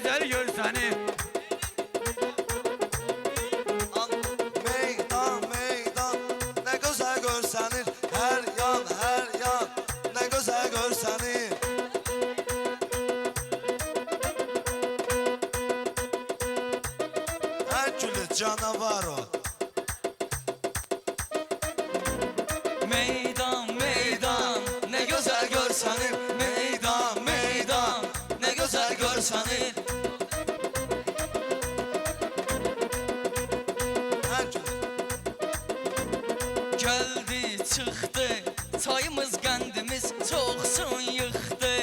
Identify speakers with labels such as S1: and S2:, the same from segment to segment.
S1: gözəl görsənir.
S2: Meydan, meydan, nə gözəl görsənir. Hər yan, nə gözəl görsənir. Hər gülü canavar o.
S3: Meydan, meydan, nə gözəl görsənir. Meydan, meydan, nə gözəl görsənir.
S2: Hər gülü.
S3: Gəldi, çıxdı, çayımız, qəndimiz çoxsun yıxdı.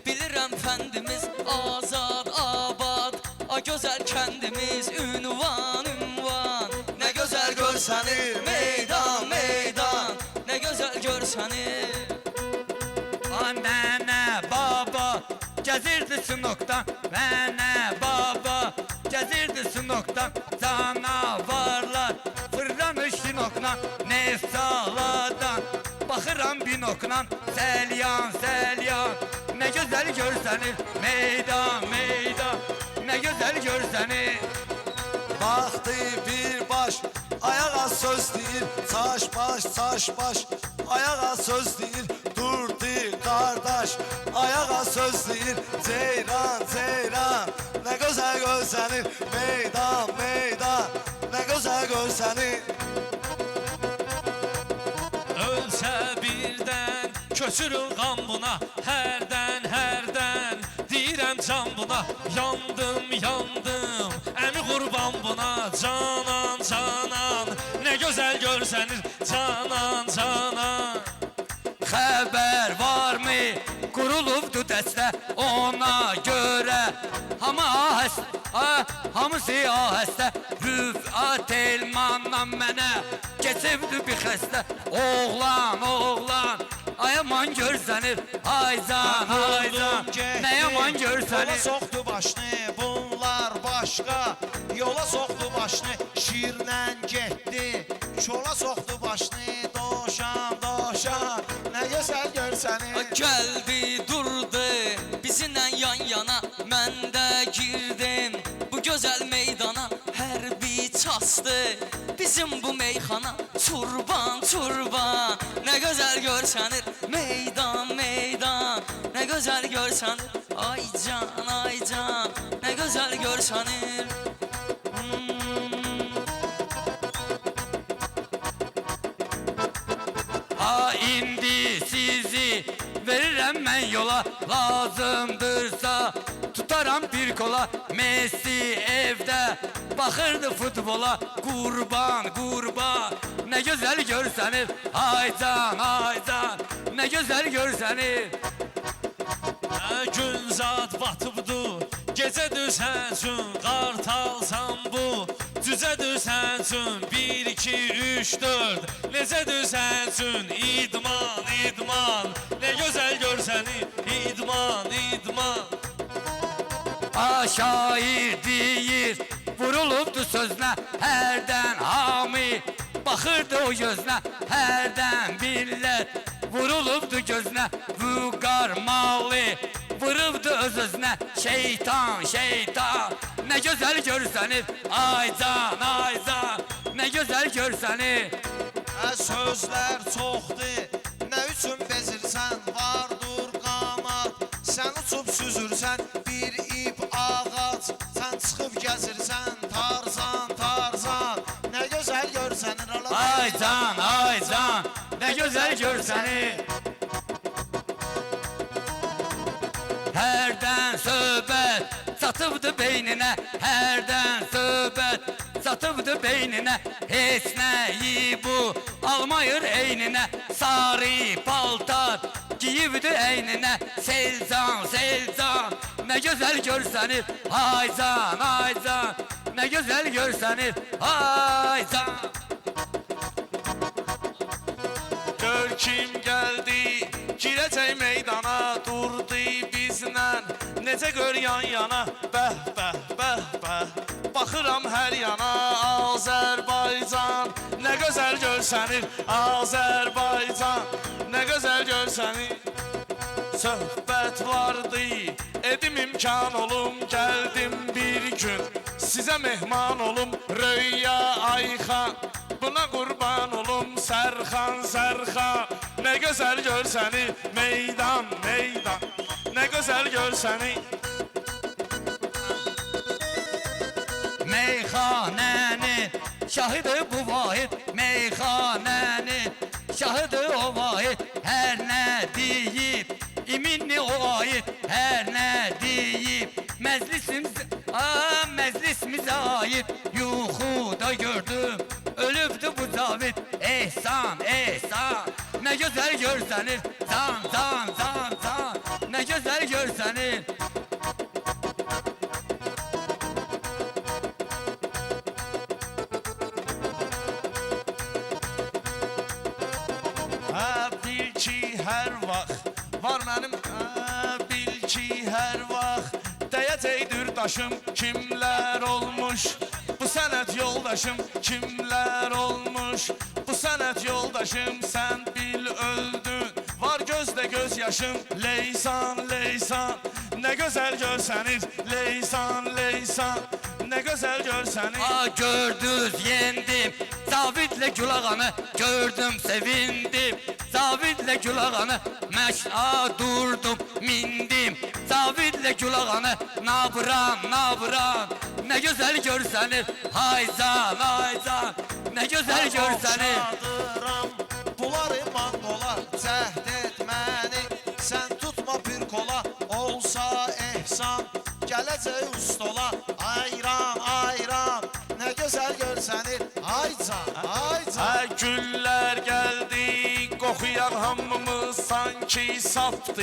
S3: Bilirəm fəndimiz azad, abad, a gözəl kəndimiz ünvan, ünvan. Nə gözəl görsənir. Meydan, meydan, nə gözəl görsənir.
S1: Nənə, baba, gəzirdi sinokdan. Nənə, baba, gəzirdi sinokdan. Canavarlar fırlanır şinokdan. Nefsaladan baxıram binokdan. Səlyan, səlyan, nə gözəl görsənir. Meydan, meydan, nə gözəl görsənir.
S2: Baxdı bir baş, ayağa söz deyir. Çaş baş, ayağa söz deyir. Durdu qardaş, ayağa söz deyir. Ceyran, ceyran, nə gözəl görsənir. Meydan, meydan, nə gözəl görsənir.
S4: Ölsə birdən köçürün qan buna. Hərdən, hərdən deyirəm can buna. Yandım, yandım, əmi qurban buna. Canan, canan, nə gözəl görsənir. Canan, canan.
S1: Xəbər varmı? Qurulubdu dəstə ona görə. Hamısı ahəstə. Rüfət elmandan mənə keçibdi bir xəstə. Oğlan, oğlan, ay aman görsənir. Aycan, aycan, nə yaman görsənir.
S5: Yola soxdu başını, bunlar başqa. Yola soxdu başını, şirlə getdi. Çola soxdu başını, doşan, doşan, nə gözəl görsənir.
S3: Gəldi, durdu, bizimlə yan yana. Mən də girdim bu gözəl meydana. Hərbi çastı bizim bu meyxana. Çurban, çurban, nə gözəl görsənir. Meydan, meydan, nə gözəl görsənir. Ay can, ay can, nə gözəl görsənir.
S1: Ha indi sizi verirəm mən yola. Lazımdırsa tutaram bir kola. Messi evdə baxırdı futbola. Qurban, qurban, nə gözəl görsənir. Aycan, aycan, nə gözəl görsənir.
S4: Gün zat batıbdı, gecə düşənsün, qartalsan bu. Cücə düşənsün, 1, 2, 3, 4. Necə düşənsün, idman, idman, nə gözəl görsənir. İdman, idman.
S1: Şair deyir, vurulubdu sözünə. Hərdən hamı baxırdı o gözünə. Hərdən millət vurulubdu gözünə. Vüqar malı vurubdu öz-özünə. Şeytan, şeytan, nə gözəl görsənir. Aycan, aycan, nə gözəl görsənir.
S5: Sözlər çoxdur, nə üçün bezirsən, vardır qamat. Sən uçub süzürsən, bir ip ağac. Sən çıxıb gəzirsən, tarzan, tarzan, nə gözəl görsənir.
S1: Aycan, aycan, nə gözəl görsənir. Hərdən söhbət satıbdı beyninə. Hərdən söhbət satıbdı beyninə. Heç nəyi bu almayır eyninə. Sarı paltar giyibdi əyninə. Selcan, selcan, nə gözəl görsənir. Aycan, aycan, nə gözəl görsənir. Aycan.
S4: Gör kim gəldi, girəcək meydana. Durdu bizlə, necə gör yan yana. Bəh, bəh, bəh, bəh, baxıram hər yana. Azərbaycan, nə gözəl görsənir. Azərbaycan, nə gözəl görsənir. Söhbət vardı dedim imkan olum, geldim bir gün size mehman olum. Röya Ayxan, buna kurban olum. Serxan, Serxan, ne güzel görsəni. Meydan, meydan, ne güzel görsəni.
S1: Meyxanenin şahıdı bu vahid, meyxanenin şahıdı o vahid. Her ne deyip iminni o ait, her ne deyip meclisimize ait. Yuxuda gördüm ölübdü bu Cavid. Ehsan, ehsan, ne güzel görsenir. Can, can, can, can, ne güzel görsenir.
S4: Bil ki her vaxt var mənim, bil ki hər vaxt dəyəcəkdir daşım. Kimlər olmuş bu sənət yoldaşım, kimlər olmuş bu sənət yoldaşım. Sən bil öldün, var gözdə göz yaşım. Leysan, Leysan, ne güzel görsənir. Leysan, Leysan, ne güzel görsənir.
S1: Gördüz yendim Cavid'le Gülağan'ı, gördüm sevindim Cavid'le Gülağan'ı. Durdum mindim Cavid'le Gülağan'ı. Nabran, nabran, ne güzel görsenir. Haycan, haycan, ne güzel görsenir.
S5: Çadıram, bunları mangola. Cəhd etməni, sən tutma bir kola. Olsa ehsan, gələcək ustola. Ayran, ayran, ne güzel görsənir. Aycan, aycan.
S4: Güller geldi, kokuyaq hamımız sanki saftı.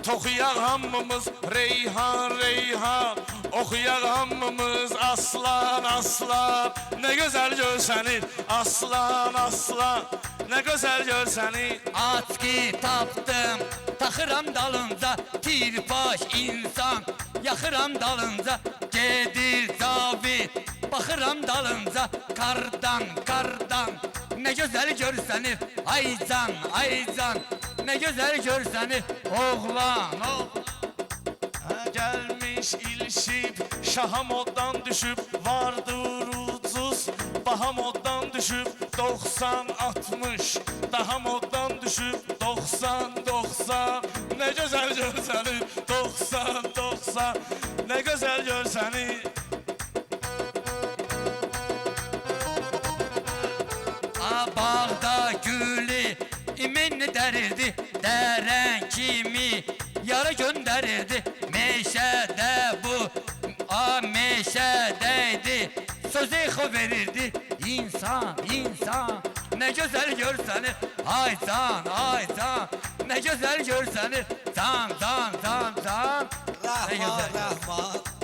S4: Toxuyaq hamımız reyhan, reyhan. Oxuyaq hamımız aslan, aslan, ne güzel görsənir. Aslan, aslan, ne güzel görsənir.
S1: Açki tapdım, taxıram dalınca. Tirpaş insan, yaxıram dalınca. Gedir Cavid, baxıram dalınca. Kardan, kardan, ne güzel görsenir. Aycan, aycan, ne güzel görsenir. Oğlan, oğlan.
S4: Gelmiş ilşib, şaha moddan düşüb. Vardır ucuz, baha moddan düşüb. 90-60, daha moddan düşüb. 90-90, ne güzel görsənir. 90-90, ne güzel görsənir.
S1: Bağda gülü iminni dərirdi. Dərən kimi yara gönderirdi. Meşədə bu, meşədəydi. Sözü xo verirdi. İnsan, insan, ne güzel görsenir. Ay can, ay can, ne güzel görsenir. Can, can, can, can, ne
S2: Rahman,
S1: güzel.
S2: Rahman